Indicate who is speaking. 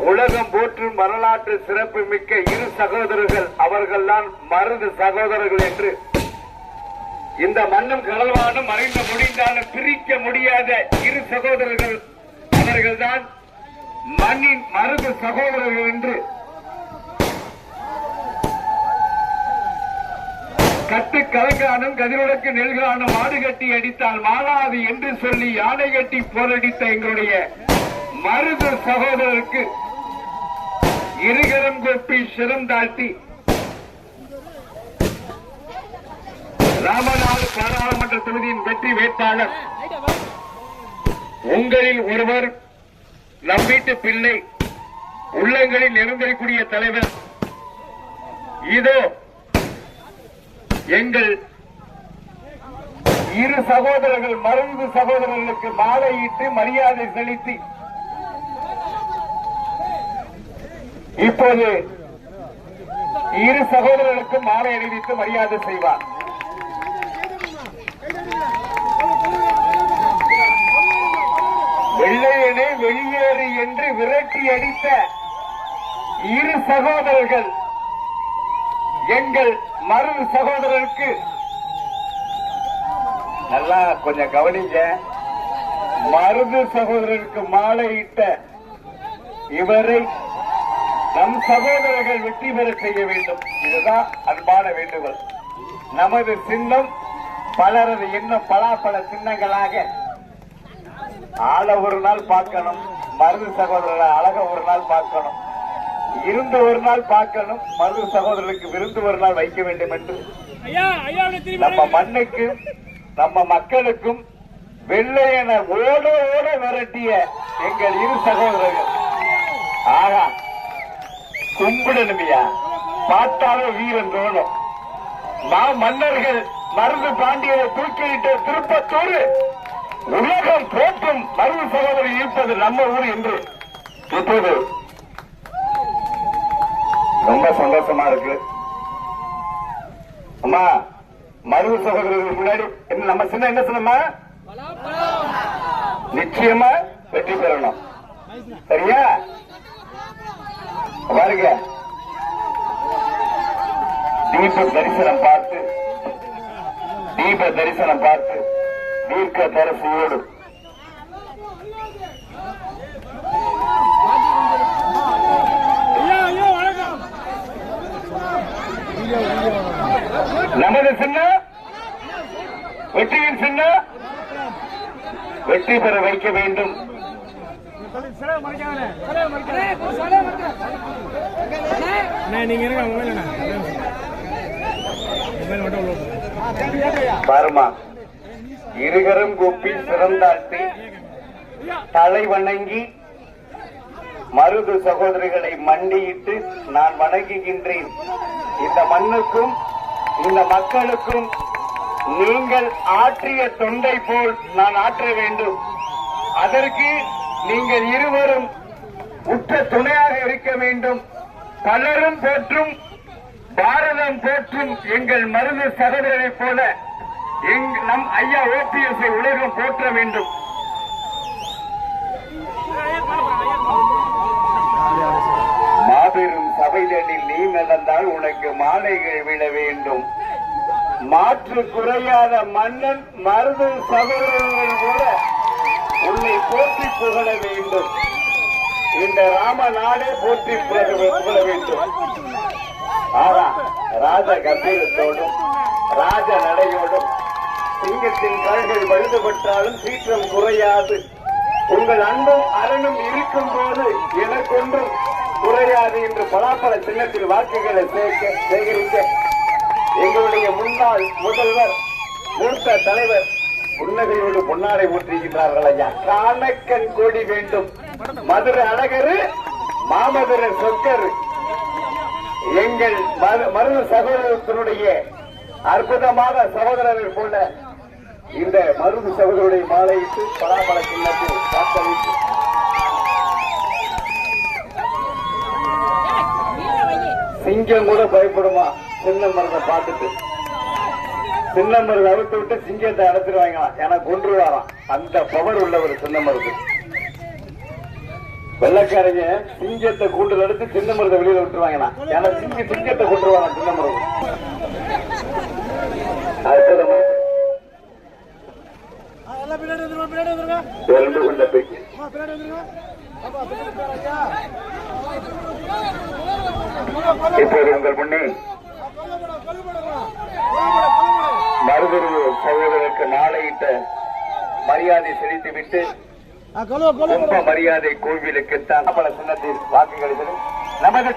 Speaker 1: உலகம் போற்றும் வரலாற்று சிறப்பு மிக்க இரு சகோதரர்கள் அவர்கள்தான் மருது சகோதரர்கள் என்று இந்த மண்ணும் கடல்வானும் மறைந்து முடிந்தாலும் பிரிக்க முடியாத இரு சகோதரர்கள் அவர்கள்தான் மண்ணின் மருது சகோதரர்கள் என்று கட்டு கலங்கானும் கதிரொடக்கு நெல்கானும் மாடு கட்டி அடித்தால் மாளாது என்று சொல்லி யானை கட்டி போரடித்த எங்களுடைய மருது சகோதரருக்கு இருகரம் கொப்பி சிரம் தாழ்த்தி ராமநாடு பாராளுமன்ற தொகுதியின் வெற்றி வேட்பாளர் உங்களில் ஒருவர் நம் வீட்டு பிள்ளை உள்ளங்களில் நிரந்தரக்கூடிய தலைவர் இதோ எங்கள் இரு சகோதரர்கள் மருது சகோதரர்களுக்கு மாலையிட்டு மரியாதை செலுத்தி இப்போது இரு சகோதரர்களுக்கு மாலை அணிவித்து மரியாதை செய்வார். வெள்ளையனே வெளியேறு என்று விரட்டி அடித்த இரு சகோதரர்கள் எங்கள் மருது சகோதரருக்கு நல்லா கொஞ்சம் கவனிங்க. மருது சகோதரருக்கு மாலையிட்ட இவரை நம் சகோதரர்கள் வெற்றி பெற செய்ய வேண்டும். இதுதான் அன்பான வேண்டுகோள். நமது சின்னம் பலரது இன்னும் பலாப்பல சின்னங்களாக ஆள ஒரு நாள் பார்க்கணும், மருது சகோதரர்கள் அழக ஒரு நாள் பார்க்கணும், இருந்து ஒரு நாள் பார்க்கணும், மருது சகோதரர்களுக்கு விருந்து ஒரு நாள் வைக்க வேண்டும் என்று நம்ம மண்ணுக்கு நம்ம மக்களுக்கும் வெள்ளையன ஓட ஓட விரட்டிய எங்கள் இரு சகோதரர்கள் ஆகா கும்பிடணுமையா பார்த்தாலும் வீரன் தோணும். மன்னர்கள் மருது பாண்டியரை தூக்கிலிட்ட திருப்பத்தூர் உலகம் போற்றும் மருது சகோதரர் இருப்பது நம்ம ஊர் என்று இப்போது ரொம்ப சந்தோஷமா இருக்கு. அம்மா மருது சகோதரர்களுக்கு முன்னாடி நம்ம சின்ன என்ன சொன்னோமா, நிச்சயமா வெற்றி பெறணும். சரியா பாருங்க, தீப தரிசனம் பார்த்து தீர்க்க தரிசையோடு நமது சின்ன வெற்றியின் சின்ன வெற்றி பெற வைக்க வேண்டும். பாருமா, இருகரம் கூப்பி சிறந்தாட்டி தலை வணங்கி மருது சகோதரிகளை மண்டியிட்டு நான் வணங்குகின்றேன். இந்த மண்ணுக்கும் இந்த மக்களுக்கும் நீங்கள் ஆற்றிய தொண்டை போல் நான் ஆற்ற வேண்டும். அதற்கு நீங்கள் இருவரும் உற்ற துணையாக இருக்க வேண்டும். பலரும் போற்றும் பாரதம் போற்றும் எங்கள் மருது சகோதரரை போல நம் ஐயா ஓபிஎஸ் உலகம் போற்ற வேண்டும். மாபெரும் சபைதனில் நீ நடந்தால் உனக்கு மாலைகள் விழ வேண்டும். மாற்று குறையாத மன்னன் மருது சகோதரர்கள் கூட உன்னை போற்றி புகழ வேண்டும். இந்த ராம நாடே போற்றி புகழ வேண்டும். ஆனா ராஜ கம்பீரத்தோடும் ராஜ நடையோடும் சிங்கத்தின் கால்கள் பழுதுபட்டாலும் சீற்றம் குறையாது. உங்கள் அன்பும் அரணும் இருக்கும் போது எனக்கொன்றும் குறையாது என்று பலாப்பல சின்னத்தில் வாக்குகளை சேகரிக்க எங்களுடைய முன்னாள் முதல்வர் மூத்த தலைவர் புன்னகையோடு பொன்னாடை ஊற்றுகின்றார்கள். ஐயா காணக்கண் கோடி வேண்டும். மதுரை அழகரு மாமதுரை சொக்கரு எங்கள் மருது சகோதரத்தினுடைய அற்புதமான சகோதரர்கள் போல இந்த மருது சகோதரருடைய மாலையிட்டு பலாப்பல சின்னத்தில் வாக்களித்து சிங்கம் கூட பயப்படுமா சின்ன மருதை பார்த்துட்டு? சின்ன மருது அவுத்து விட்டு சிங்கத்தை அடைச்சிருவாங்களாம், எனக்கு கொன்றுவாராம். அந்த பவர் உள்ளவர் சின்ன மருது. வெள்ளக்காரங்க சிங்கத்தை கூண்டுல எடுத்து சின்ன மருதை வெளியில விட்டுருவாங்கண்ணா. ஏன்னா சிங்கத்தை கொண்டுருவாங்க சின்ன மருது. கொண்ட பேச்சு இப்போது உங்கள் முன்னே மருதுரு சகோதரருக்கு மாலையிட்ட மரியாதை செலுத்திவிட்டு கும்ப மரியாதை கோவிலுக்கு தான் சின்னத்தில் வாக்குகள் நமது